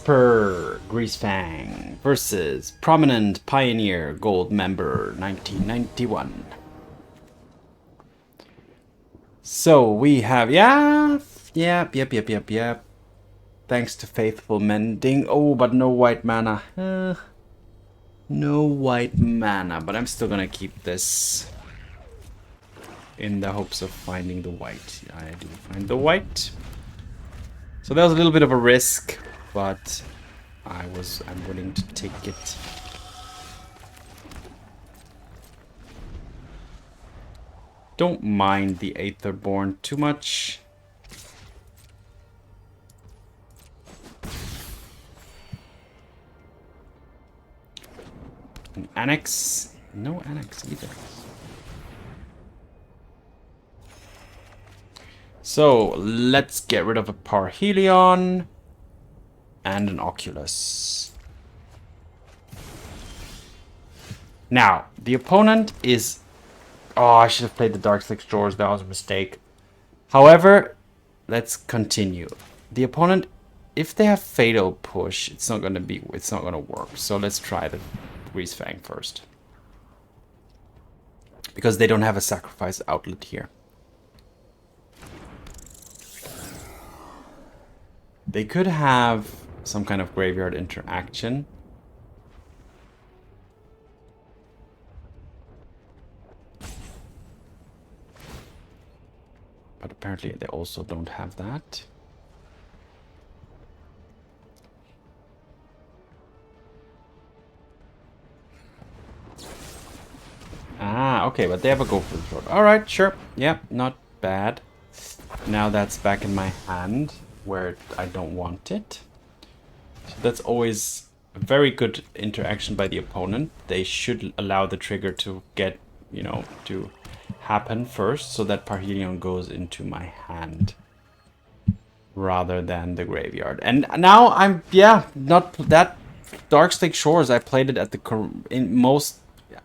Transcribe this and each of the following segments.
Esper Greasefang versus Prominent Pioneer Gold Member 1991. So we have, yep. Thanks to Faithful Mending. Oh, but no white mana. No white mana, but I'm still gonna keep this in the hopes of finding the white. I do find the white. So that was a little bit of a risk, but I'm willing to take it. Don't mind the Aetherborn too much. An Annex? No Annex either. So let's get rid of a Parhelion and an Oculus. Now, the opponent is... Oh, I should have played the Darkslick Shores. That was a mistake. However, let's continue. The opponent, if they have Fatal Push, it's not gonna work. So let's try the Greasefang first, because they don't have a sacrifice outlet here. They could have some kind of graveyard interaction. But apparently they also don't have that. Ah, okay, but they have a go for the throat. Alright, sure. Yeah, not bad. Now that's back in my hand where I don't want it. So that's always a very good interaction by the opponent. They should allow the trigger to get, to happen first, so that Parhelion goes into my hand rather than the graveyard. And now I'm, not that Darkslick Shores. I played it at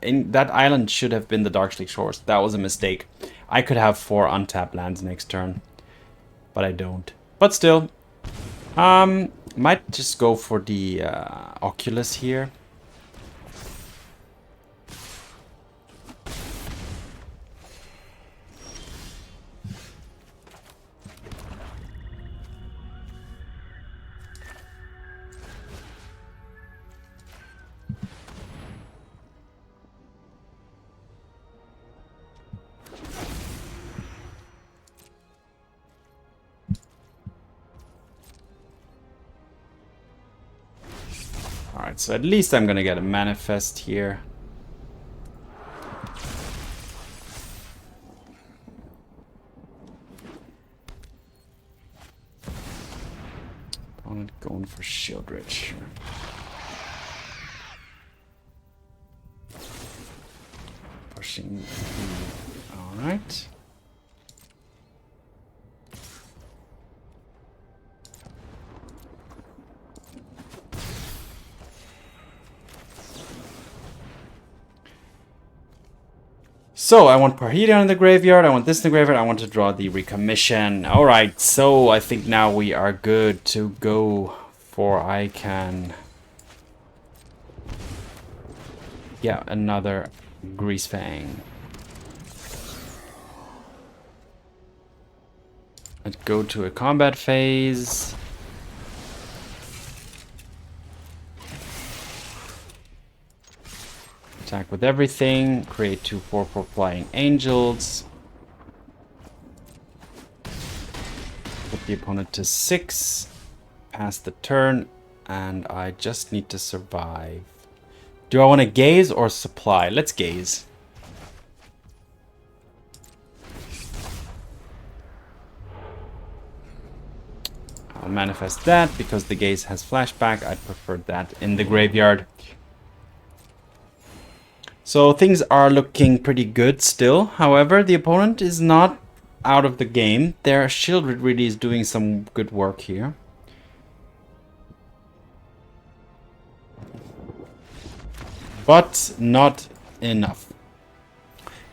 that island should have been the Darkslick Shores. That was a mistake. I could have 4 untapped lands next turn, but I don't. But still, might just go for the Oculus here. Alright, so at least I'm gonna get a manifest here. Opponent going for Shieldridge. Pushing. Alright. So, I want Parhelion in the graveyard, I want this in the graveyard, I want to draw the Recommission. Alright, so I think now we are good to go for another Greasefang. Let's go to a combat phase. Attack with everything, create 2/4/4 Flying Angels. Put the opponent to 6, pass the turn, and I just need to survive. Do I want to gaze or supply? Let's gaze. I'll manifest that because the gaze has flashback. I'd prefer that in the graveyard. So things are looking pretty good still. However, the opponent is not out of the game. Their Shieldred really is doing some good work here. But not enough.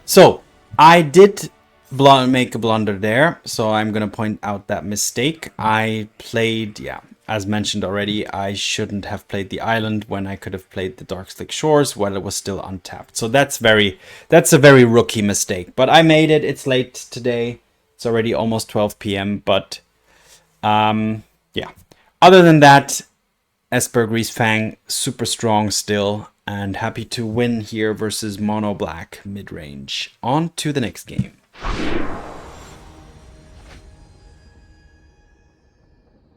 So, I did make a blunder there. So I'm going to point out that mistake. I played, as mentioned already, I shouldn't have played the island when I could have played the Darkslick Shores while it was still untapped. So that's a very rookie mistake. But I made it. It's late today. It's already almost 12 p.m. But yeah. Other than that, Esper Greasefang, super strong still. And happy to win here versus Mono Black mid-range. On to the next game.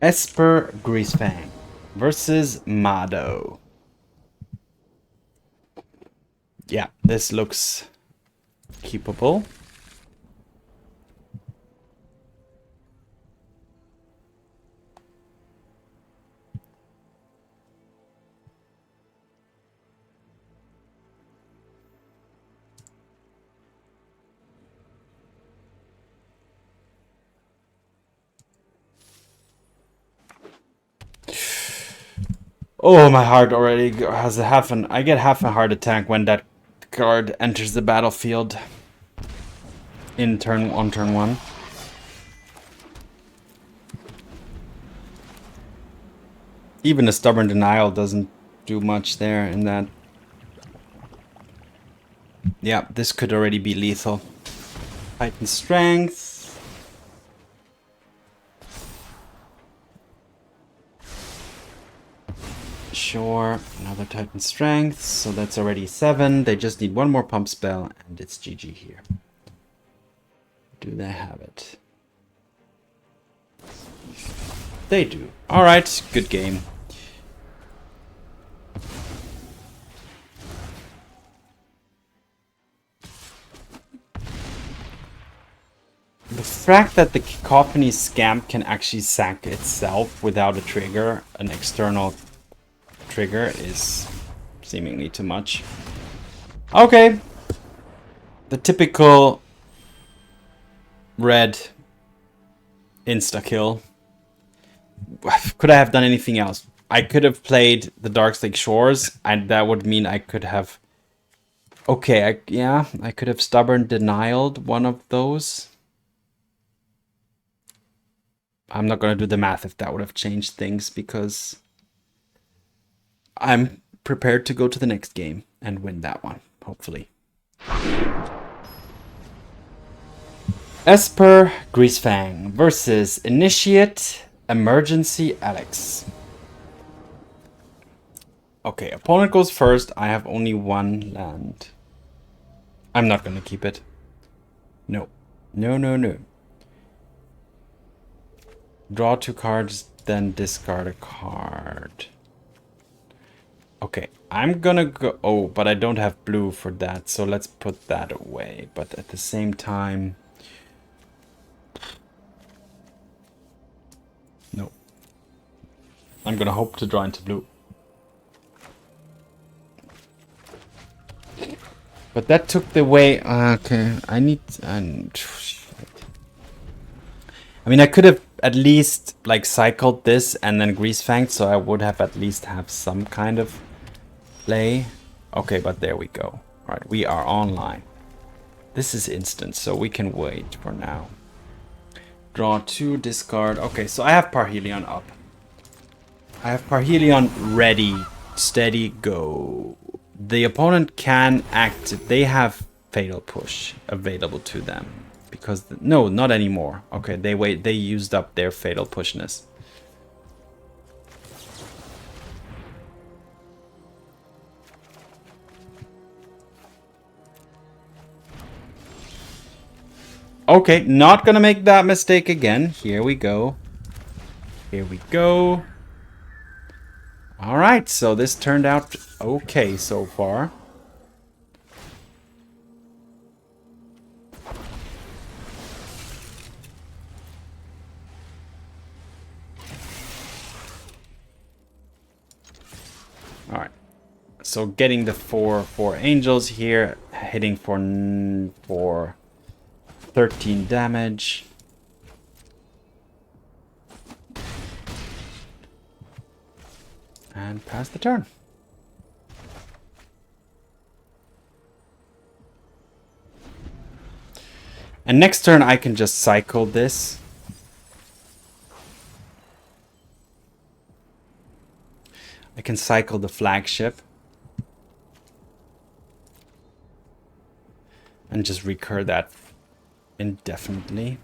Esper Greasefang versus Mado. Yeah, this looks keepable. Oh, my heart already has I get half a heart attack when that card enters the battlefield on turn 1. Even a Stubborn Denial doesn't do much there in that. Yeah, this could already be lethal. Titan Strength. Sure, another Titan Strength, so that's already 7. They just need one more pump spell, and it's GG here. Do they have it? They do. Alright, good game. The fact that the Cacophony Scamp can actually sack itself without a trigger, an external trigger, is seemingly too much. Okay. The typical red insta-kill. Could I have done anything else? I could have played the Darkslick Shores, and that would mean I could have... Okay, I could have Stubborn Denialed one of those. I'm not going to do the math if that would have changed things, because I'm prepared to go to the next game and win that one, hopefully. Esper Greasefang versus Initiate Emergency Alex. Okay, opponent goes first. I have only one land. I'm not going to keep it. No. No, no, no. Draw 2 cards, then discard a card. Okay, I'm gonna go... Oh, but I don't have blue for that, so let's put that away. But at the same time... No. I'm gonna hope to draw into blue. But that took the way... Okay, I need... I mean, I could have at least, like, cycled this and then Greasefanged, so I would have at least have some kind of play. Okay, but there we go. Alright, we are online. This is instant, so we can wait for now. Draw 2, discard. Okay, so I have Parhelion up. I have Parhelion ready, steady, go. The opponent can act. They have Fatal Push available to them. Because, no, not anymore. Okay, they used up their Fatal Pushness. Okay, not gonna make that mistake again. Here we go. Here we go. Alright, so this turned out okay so far. Alright. So getting the 4 angels here, hitting for 13 damage. And pass the turn. And next turn I can just cycle this. I can cycle the Flagship. And just recur that indefinitely.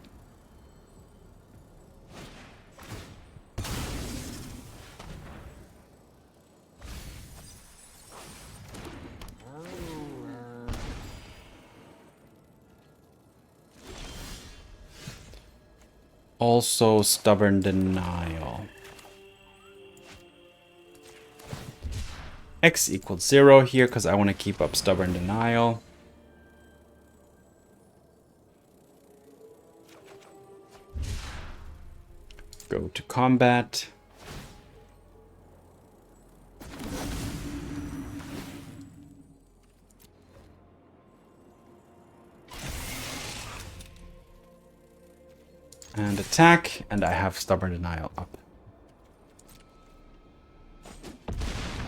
Also Stubborn Denial. X equals 0 here because I want to keep up Stubborn Denial. Go to combat. And attack, and I have Stubborn Denial up.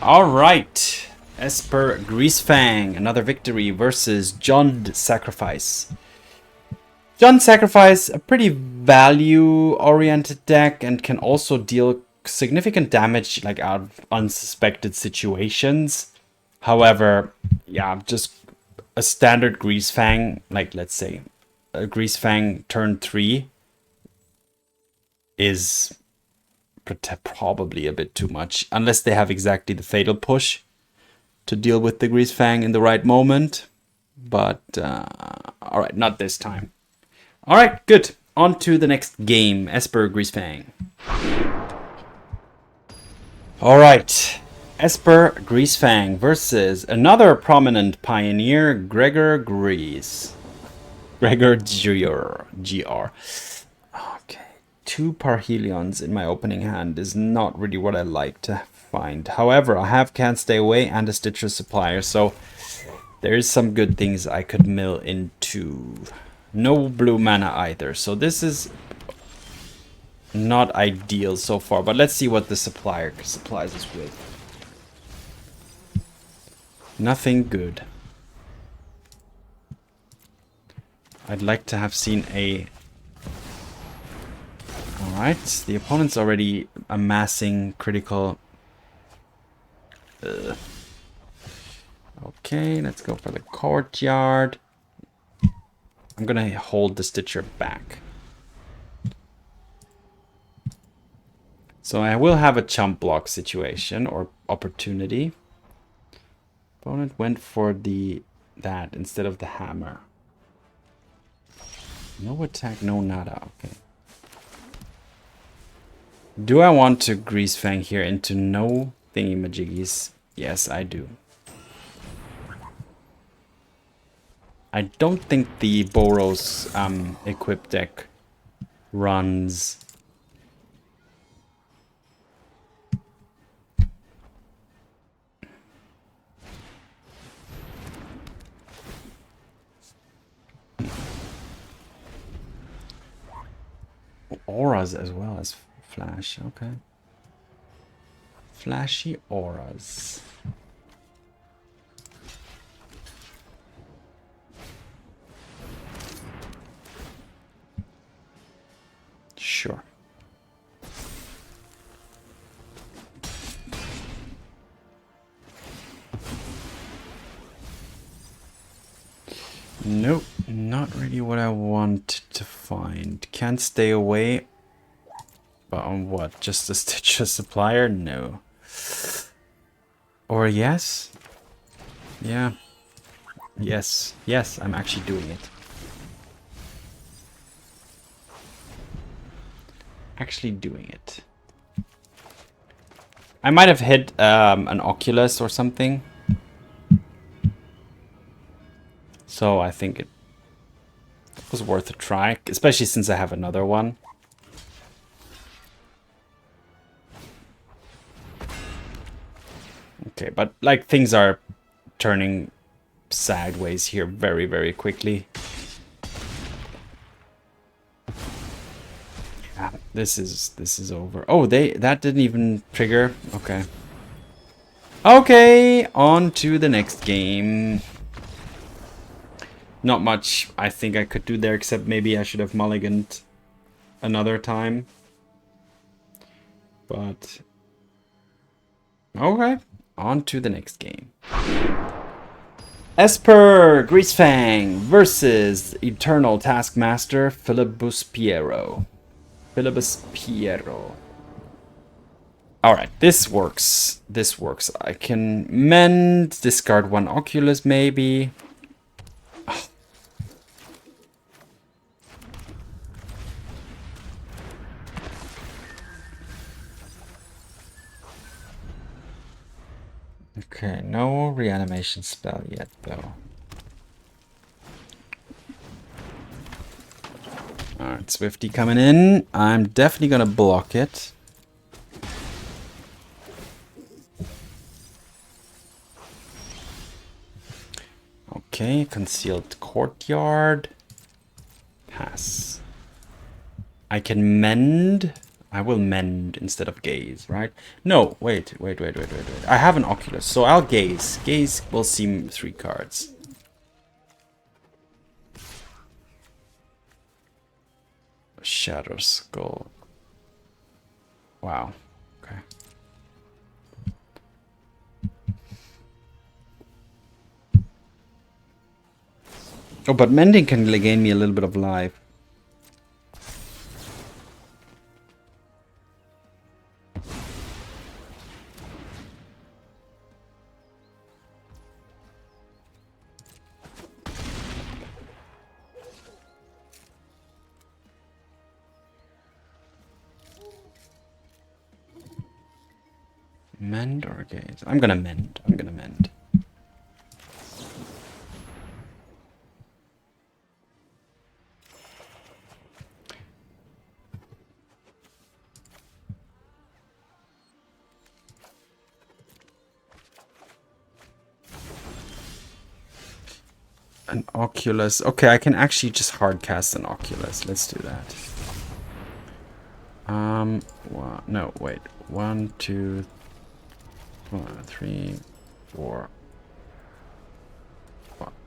Alright, Esper Greasefang, another victory versus Jund Sacrifice. Jund Sacrifice, a pretty value-oriented deck and can also deal significant damage like out of unsuspected situations. However, yeah, just a standard Greasefang, like let's say a Greasefang turn 3 is probably a bit too much, unless they have exactly the fatal push to deal with the Greasefang in the right moment. But alright, not this time. Alright, good. On to the next game, Esper Greasefang. Alright, Esper Greasefang versus another prominent pioneer, Gregor Grease. Gregor GR. Okay, 2 Parhelions in my opening hand is not really what I like to find. However, I have Can't Stay Away and a Stitcher Supplier, so there is some good things I could mill into. No blue mana either, so this is not ideal so far, but let's see what the Supplier supplies us with. Nothing good. I'd like to have seen a... Alright, the opponent's already amassing critical... Okay, let's go for the Courtyard. I'm gonna hold the Stitcher back. So I will have a chump block situation or opportunity. Opponent went for that instead of the hammer. No attack, no nada. Okay. Do I want to Greasefang here into no thingy-majiggies? Yes, I do. I don't think the Boros equip deck runs auras as well as flash. Okay. Flashy auras. Sure. Nope, not really what I want to find. Can't Stay Away. But on what? Just a Stitcher Supplier? No. Or yes? Yeah. Yes. Yes, I'm actually doing it. Actually doing it. I might have hit an Oculus or something. So I think it was worth a try, especially since I have another one. Okay, but like things are turning sideways here very, very quickly. Yeah, this is over. Oh, that didn't even trigger. Okay. Okay, on to the next game. Not much I think I could do there, except maybe I should have mulliganed another time. But Okay, on to the next game. Esper Greasefang versus Eternal Taskmaster Filibuspiero. Alright, this works. This works. I can mend, discard one Oculus maybe. Okay, no reanimation spell yet, though. Alright, Swifty coming in. I'm definitely gonna block it. Okay, Concealed Courtyard. Pass. I can mend. I will mend instead of gaze, right? No, wait. I have an Oculus, so I'll gaze. Gaze will see 3 cards. Shadow Skull. Wow. Okay. Oh, but mending can gain me a little bit of life. Mend or gaze? I'm gonna mend. An Oculus. Okay, I can actually just hard cast an Oculus. Let's do that. No, wait. 1, 2, 3, 4.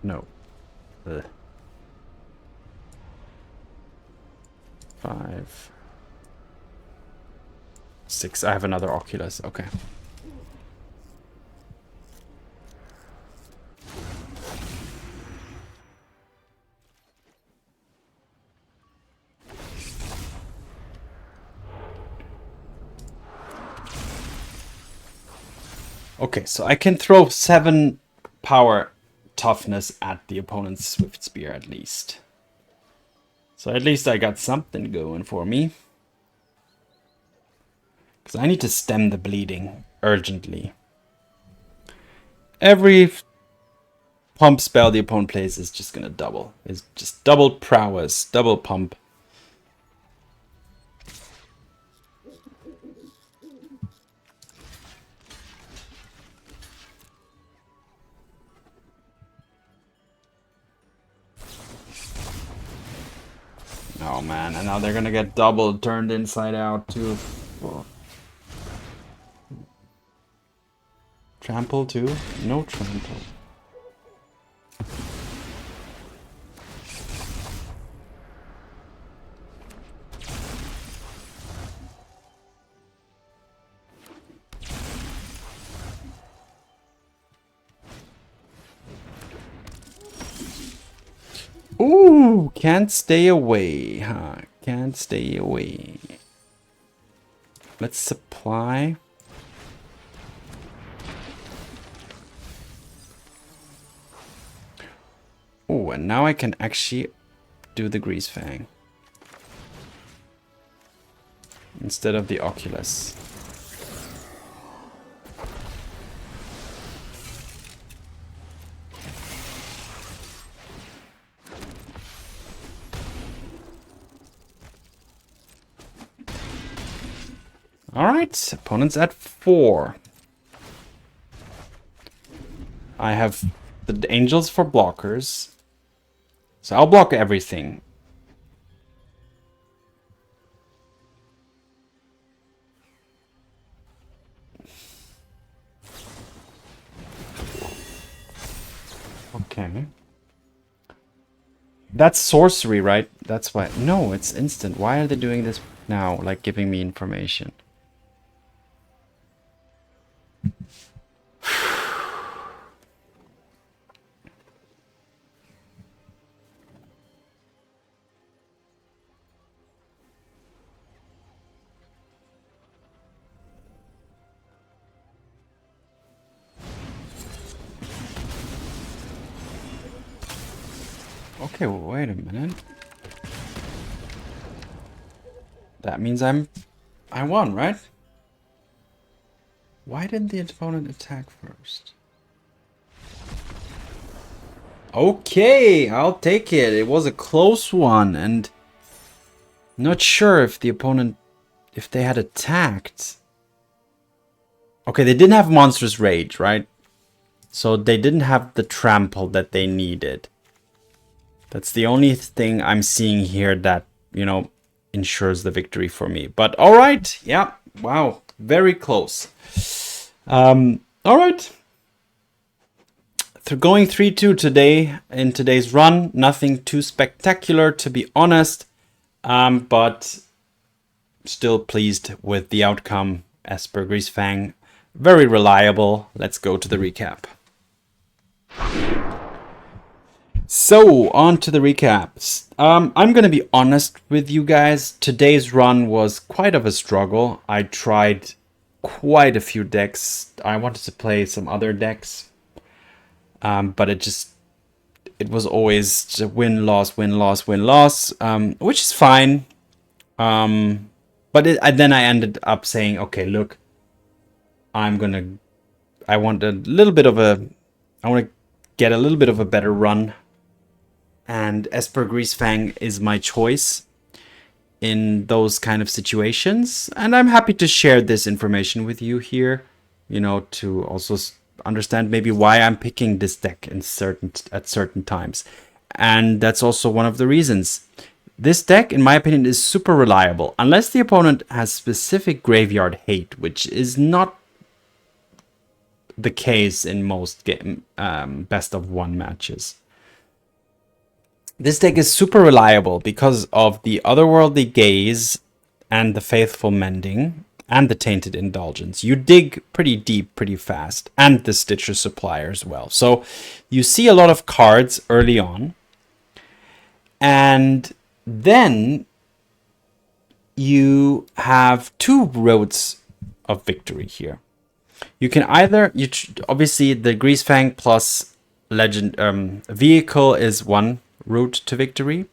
No. Ugh. 5, 6. I have another Oculus. Okay. Okay, so I can throw 7 power toughness at the opponent's Swift Spear at least. So at least I got something going for me. Because I need to stem the bleeding urgently. Every pump spell the opponent plays is just going to double. It's just double prowess, double pump. Oh man, and now they're gonna get double turned inside out too. Oh. Trample too? No trample. Ooh, can't stay away, huh? Can't stay away. Let's supply. Oh, and now I can actually do the Greasefang instead of the Oculus. Alright, opponent's at 4. I have the angels for blockers. So I'll block everything. Okay. That's sorcery, right? That's why. No, it's instant. Why are they doing this now? Like giving me information. Okay, well, wait a minute. That means I won, right? Why didn't the opponent attack first? Okay, I'll take it. It was a close one, and not sure if the opponent, if they had attacked. Okay, they didn't have Monstrous Rage, right? So they didn't have the trample that they needed. That's the only thing I'm seeing here that, you know, ensures the victory for me. But all right, yeah, wow, very close. All right. Through going 3-2 today in today's run, nothing too spectacular to be honest, but still pleased with the outcome. Esper, Greasefang, very reliable. Let's go to the recap. So, on to the recaps. I'm going to be honest with you guys. Today's run was quite of a struggle. I tried quite a few decks. I wanted to play some other decks. But it was always just win, loss, win, loss, win, loss, which is fine. But then I ended up saying, okay, look, I want I want to get a little bit of a better run. And Esper Greasefang is my choice in those kind of situations. And I'm happy to share this information with you here, you know, to also understand maybe why I'm picking this deck at certain times. And that's also one of the reasons. This deck, in my opinion, is super reliable. Unless the opponent has specific graveyard hate, which is not the case in most best of one matches. This deck is super reliable because of the Otherworldly Gaze and the Faithful Mending and the Tainted Indulgence. You dig pretty deep pretty fast, and the Stitcher Supplier as well. So you see a lot of cards early on, and then you have two roads of victory here. You can either, obviously the Greasefang plus Legend vehicle is one route to victory.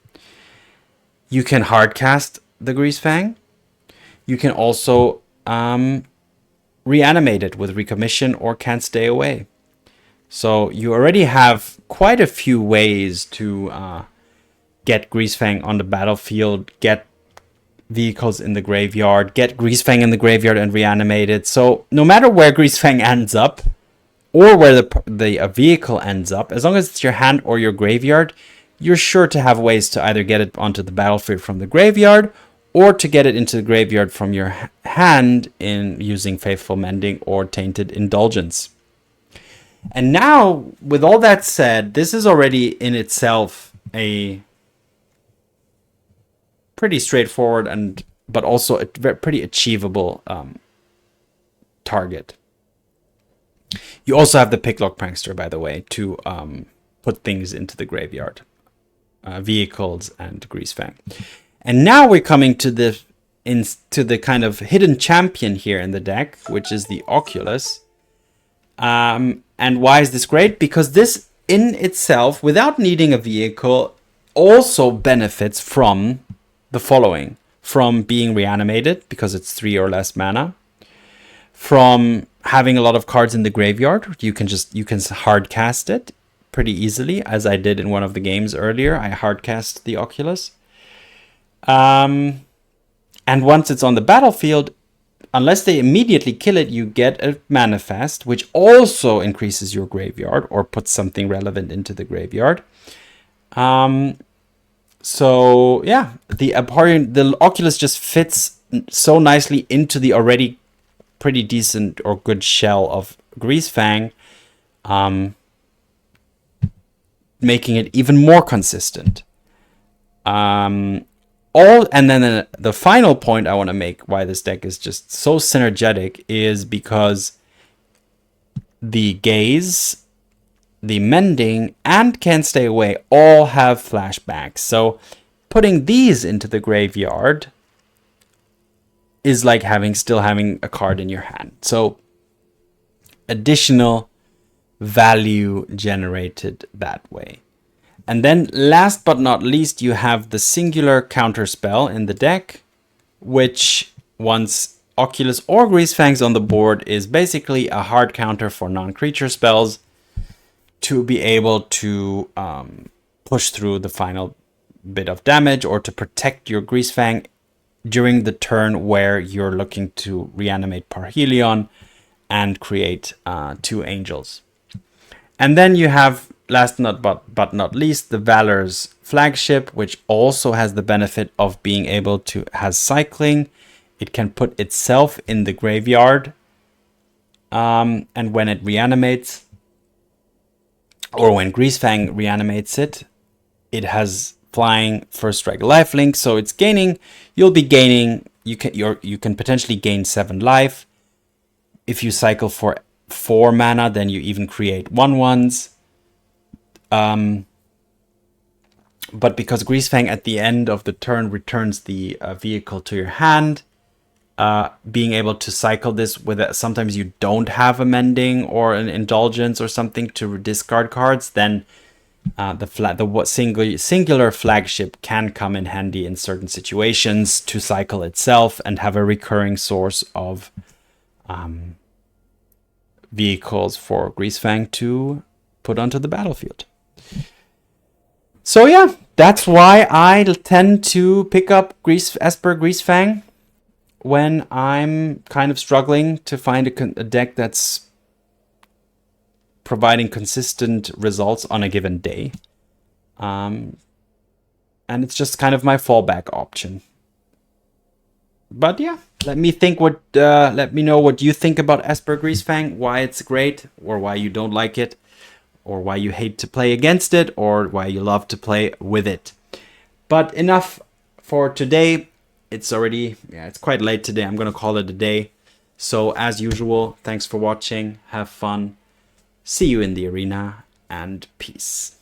You can hardcast the Greasefang. You can also reanimate it with Recommission or Can't Stay Away. So you already have quite a few ways to get Greasefang on the battlefield, get vehicles in the graveyard, get Greasefang in the graveyard and reanimate it. So no matter where Greasefang ends up, or where the vehicle ends up, as long as it's your hand or your graveyard, you're sure to have ways to either get it onto the battlefield from the graveyard, or to get it into the graveyard from your hand in using Faithful Mending or Tainted Indulgence. And now, with all that said, this is already in itself a pretty straightforward but also a pretty achievable target. You also have the Picklock Prankster, by the way, to put things into the graveyard. Vehicles and Greasefang. And now we're coming to the kind of hidden champion here in the deck, which is the Oculus. And why is this great? Because this in itself, without needing a vehicle, also benefits from the following. From being reanimated, because it's 3 or less mana. From having a lot of cards in the graveyard, you can hard cast it pretty easily, as I did in one of the games earlier. I hard cast the Oculus. And once it's on the battlefield, unless they immediately kill it, you get a manifest, which also increases your graveyard or puts something relevant into the graveyard. So yeah, the Oculus just fits so nicely into the already pretty decent or good shell of Greasefang, making it even more consistent. And then the final point I want to make why this deck is just so synergetic is because the Gaze, the Mending, and Can't Stay Away all have flashbacks. So putting these into the graveyard is like still having a card in your hand. So additional value generated that way. And then last but not least, you have the singular counterspell in the deck, which once Oculus or Greasefang's on the board is basically a hard counter for non-creature spells to be able to push through the final bit of damage or to protect your Greasefang during the turn where you're looking to reanimate Parhelion and create 2 angels. And then you have, last but not least, the Valor's Flagship, which also has the benefit of being able to, has cycling. It can put itself in the graveyard, and when it reanimates, or when Greasefang reanimates it, it has flying, first strike, lifelink, so it's gaining. You'll be gaining. You can potentially gain 7 life. If you cycle for 4 mana, then you even create 1/1s. But because Greasefang at the end of the turn returns the vehicle to your hand, being able to cycle this with sometimes you don't have a mending or an indulgence or something to discard cards, then the singular flagship can come in handy in certain situations to cycle itself and have a recurring source of vehicles for Greasefang to put onto the battlefield. So yeah, that's why I tend to pick up Esper Greasefang when I'm kind of struggling to find a deck that's providing consistent results on a given day. And it's just kind of my fallback option. But yeah, let me know what you think about Esper Greasefang, why it's great, or why you don't like it, or why you hate to play against it, or why you love to play with it. But enough for today. It's already, it's quite late today. I'm going to call it a day. So as usual, thanks for watching. Have fun. See you in the arena, and peace.